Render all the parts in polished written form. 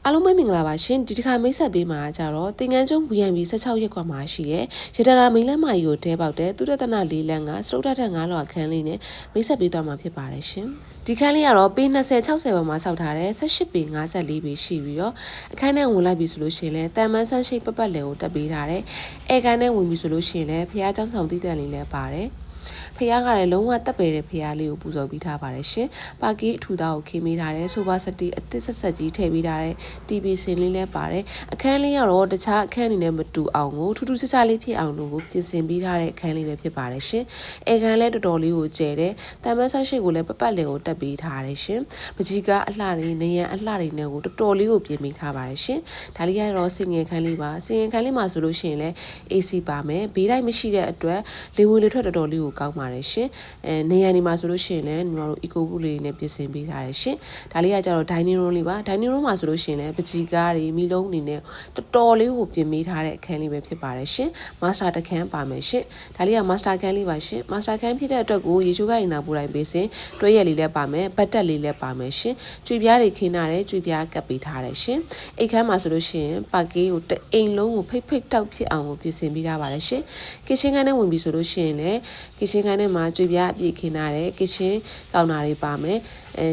အားလုံးပဲမင်္ဂလာပါရှင်ဒီတစ်ခါမိတ်ဆက်ပေးမှာကြတော့တင်ငန်းကျုံ VNB 16ရက်ကွာမှာရှိရဲရတနာမိန်လမ်းမကြီးကိုတဲပေါက်တဲ့သူရတနာ၄လမ်းကစတုတ္ထထက်9လောအခန်းလေးနဲ့မိတ်ဆက်ပေးသွားမှာဖြစ်ပါတယ်ရှင်ဒီခန်းလေးကတော့ပေ20 60ပေါ်မှာစောက်ထားတဲ့18ပေ54ပေရှိပြီးတော့အခန်းထဲဝင်လိုက်ပြီဆိုလို့ရှိရင်လည်းတန်မန်းဆန်းရှိပပတ်လည်ကိုတက်ပေးထားတဲ့အဲကန်းထဲဝင်ပြီဆိုလို့ရှိရင်လည်းဖះเจ้าဆောင်တည်တံလေးလည်းပါတယ်ဖះကလည်းလုံးဝတက်ပယ်တဲ့ဖះလေးကိုပူဇော်ပြီးထားပါတယ်ရှင်။ပါကီအထူသားကိုခင်းပေးထားတဲ့ဆိုပါစတီအသစ်ဆက်ဆက်ကြီးထည့်ပေးထားတဲ့ TV စင်လေးလည်းပါတယ်။အခန်းလေးကတော့တခြားအခန်းတွေနဲ့မတူအောင်ကိုထူးထူးခြားခြားလေးဖြစ်အောင်လို့ကိုပြင်ဆင်ပေးထားတဲ့အခန်းလေးပဲဖြစ်ပါတယ်ရှင်။အဲခန်းလည်းတော်တော်လေးကိုကျယ်တယ်။တန်မန်းဆိုင်ရှိကိုလည်းပပတ်လည်ကိုတက်ပေးထားတယ်ရှင်။ပကြီးကအလှတွေနေရန်အလှတွေနဲ့ကိုတော်တော်လေးကိုပြင်ပေးထားပါတယ်ရှင်။ဒါလေးကတော့စင်ငယ်ခန်းလေးပါ။စင်ငယ်ခန်းလေးမှာဆိုလို့ရှိရင်လည်း AC ပါမယ်။ဘေးတိုင်းမရှိတဲ့အတွက်လေဝင်လေထွက်တော်တော်လေးကိုကောင်းပါတယ်ရှင်နေရနေမှာဆိုလို့ရှိရင်လည်းညီမတို့ eco boot လေးနဲ့ပြင်ဆင်ပေးထားတယ်ရှင်ဒါလေးကကျတော့ dining room လေးပါ dining room မှာဆိုလို့ရှိရင်လည်းပကြီးကားတွေမီလုံးနေနဲ့တော်တော်လေးကိုပြင်ပေးထားတဲ့အခန်းလေးပဲဖြစ်ပါတယ်ရှင် master တခန်းပါမယ်ရှင်ဒါလေးက master ခန်းလေးပါရှင် master ခန်းဖြစ်တဲ့အတွက်ကိုရေချိုးကရင်သာပူတိုင်းပေးစင်တွဲရက်လေးလည်းပါမယ်ဘတ်တက်လေးလည်းပါမယ်ရှင်ကြွေပြားတွေခင်းထားတယ်ကြွေပြားကပ်ပေးထားတယ်ရှင်အိတ်ခန်းမှာဆိုလို့ရှိရင်ပါကေးကိုအိမ်လုံးကိုဖိတ်တောက်ဖြစ်အောင်ကိုပြင်ဆင်ပေးထားပါတယ်ရှင် kitchen ခန်းထဲဝင်ပြီဆိုလို့ရှိရင်လည်း kitchen ခန်းထဲမှာကြွေပြားအပြည့်ခင်းထားတယ် kitchen ကောင်တာတွေပါမယ်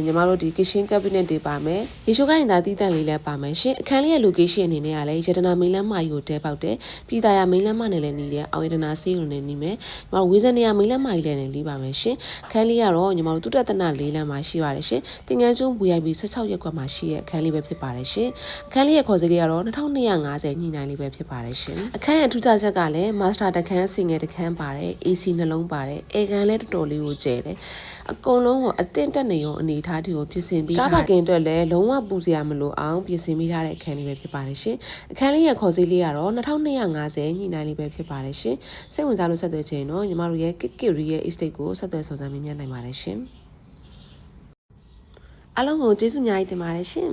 ညီမတို့ဒီ kitchen cabinet တွေပါမယ်ရေချိုးကိုင်းသားတီးတန့်လေးလည်းပါမယ်ရှင်အခန်းလေးရဲ့ location အနေနဲ့ကလည်းရတနာမိန်လမ်းမကြီးကိုတဲပေါက်တယ်ပြည်သာယာမိန်လမ်းမနဲ့လည်းနီးတယ်အောင်ရတနာဆေးရုံနဲ့နီးမယ်ညီမတို့ဝေဇနေယာမိန်လမ်းမကြီးလည်းနီးပါမယ်ရှင်အခန်းလေးကတော့ညီမတို့တုတ္တနာ၄လမ်းမှာရှိပါတယ်ရှင်တင်ငန်းကျုံ VIP 16ရက်ကွက်မှာရှိတဲ့အခန်းလေးပဲဖြစ်ပါတယ်ရှင်အခန်းလေးရဲ့ခေါ်စရိတ်ကတော့2250ညှိနှိုင်းလေးပဲဖြစ်ပါတယ်ရှင်အခန်းရဲ့ထူးခြားချက်ကလည်း master တခန်း single တခန်းပါတယ် AC နှလုံးပါတယ်အေကန်လည်းတော်တော်လေးကိုကျယ်တယ်အကုန်လုံးကိုအတင်းတက်နေရုံအနေထားတွေကိုပြင်ဆင်ပြီးကားပါကင်အတွက်လည်းလုံးဝပူစရာမလိုအောင်ပြင်ဆင်ပေးထားတဲ့အခန်းလေးပဲဖြစ်ပါတယ်ရှင်အခန်းလေးရဲ့ခေါ်စည်းလေးကတော့2250ညှိနှိုင်းလေးပဲဖြစ်ပါတယ်ရှင်စိတ်ဝင်စားလို့ဆက်သွယ်ချင်တော့ညီမတို့ရဲ့ Kikiri ရဲ့ estate ကိုဆက်သွယ်ဆောင်စမ်းမြင်နိုင်ပါတယ်ရှင်အားလုံးကိုကျေးဇူးများကြီးတင်ပါတယ်ရှင်